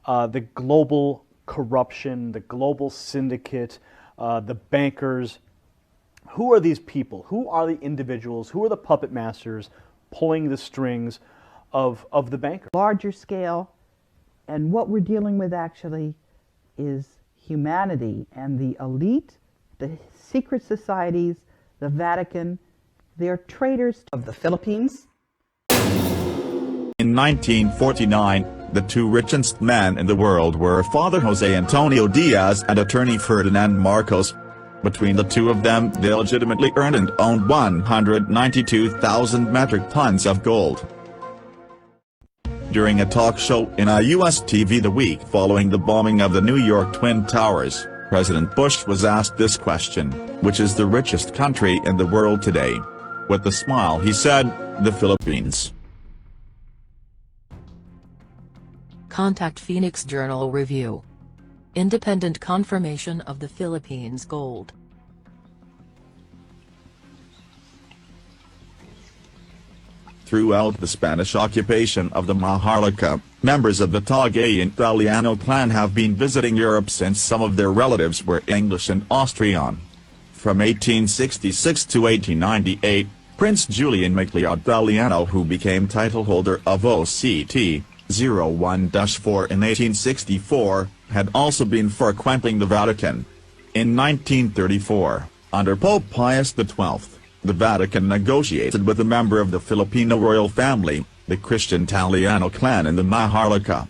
the global corruption, the global syndicate, the bankers. Who are these people? Who are the individuals? Who are the puppet masters pulling the strings of the banker? Larger scale, and what we're dealing with actually is humanity and the elite, the secret societies, the Vatican. They're traitors of the Philippines. In 1949, the two richest men in the world were Father Jose Antonio Diaz and attorney Ferdinand Marcos. Between the two of them, they legitimately earned and owned 192,000 metric tons of gold. During a talk show in US TV the week following the bombing of the New York Twin Towers, President Bush was asked this question: which is the richest country in the world today? With a smile he said, the Philippines. Contact Phoenix Journal Review. Independent confirmation of the Philippines gold. Throughout the Spanish occupation of the Maharlika, members of the Tayong Italiano clan have been visiting Europe since some of their relatives were English and Austrian. From 1866 to 1898, Prince Julian Maglio Italiano, who became title holder of OCT 01-4 in 1864, had also been frequenting the Vatican. In 1934, under Pope Pius XII, the Vatican negotiated with a member of the Filipino royal family, the Christian Italiano clan in the Maharlika.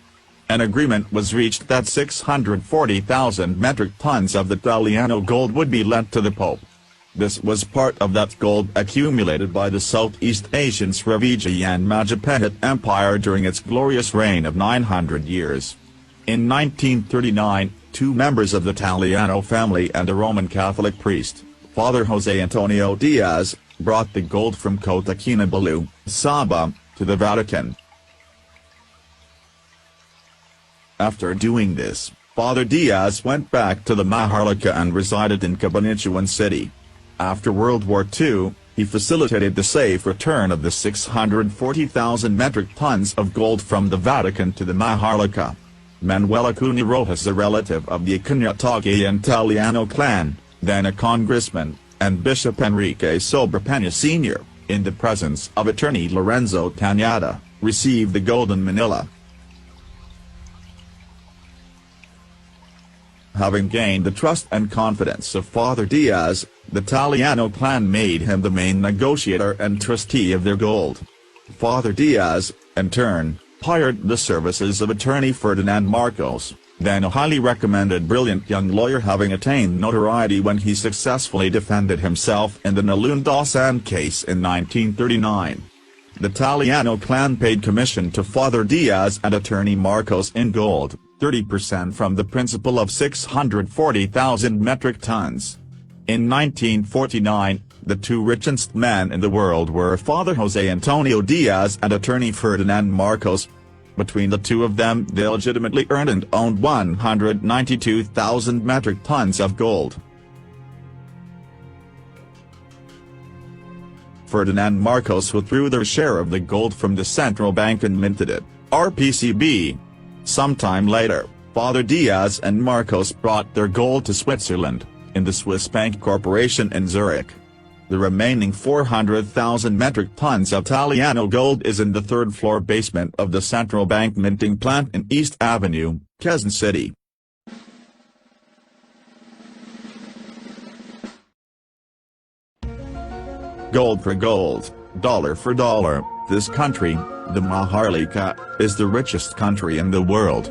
An agreement was reached that 640,000 metric tons of the Italiano gold would be lent to the Pope. This was part of that gold accumulated by the Southeast Asian Srivijaya Majapahit Empire during its glorious reign of 900 years. In 1939, two members of the Italiano family and a Roman Catholic priest, Father Jose Antonio Diaz, brought the gold from Kota Kinabalu, Sabah, to the Vatican. After doing this, Father Diaz went back to the Maharlika and resided in Cabanatuan City. After World War II, he facilitated the safe return of the 640,000 metric tons of gold from the Vatican to the Maharlika. Manuel Acuña Rojas, a relative of the Acuña Tayong Italiano clan, then a congressman, and Bishop Enrique Sobrepena Sr., in the presence of attorney Lorenzo Cañada, received the gold in Manila. Having gained the trust and confidence of Father Diaz, the Italiano clan made him the main negotiator and trustee of their gold. Father Diaz, in turn, hired the services of attorney Ferdinand Marcos, then a highly recommended brilliant young lawyer, having attained notoriety when he successfully defended himself in the Nalundasan case in 1939. The Italiano clan paid commission to Father Diaz and attorney Marcos in gold, 30% from the principal of 640,000 metric tons. In 1949, the two richest men in the world were Father Jose Antonio Diaz and attorney Ferdinand Marcos. Between the two of them, they legitimately earned and owned 192,000 metric tons of gold. Ferdinand Marcos, who threw their share of the gold from the central bank and minted it, RPCB. Sometime later, Father Diaz and Marcos brought their gold to Switzerland, in the Swiss Bank Corporation in Zurich. The remaining 400,000 metric tons of Italiano gold is in the third-floor basement of the central bank minting plant in East Avenue, Quezon City. Gold for gold, dollar for dollar, this country, the Maharlika, is the richest country in the world.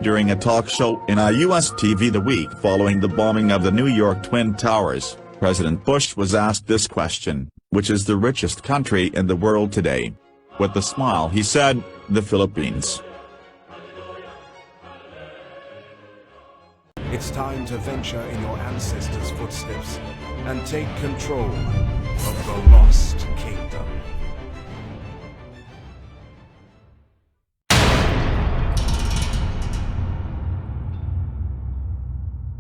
During a talk show in US TV the week following the bombing of the New York Twin Towers, President Bush was asked this question: which is the richest country in the world today? With a smile he said, the Philippines. It's time to venture in your ancestors' footsteps and take control of the lost kingdom.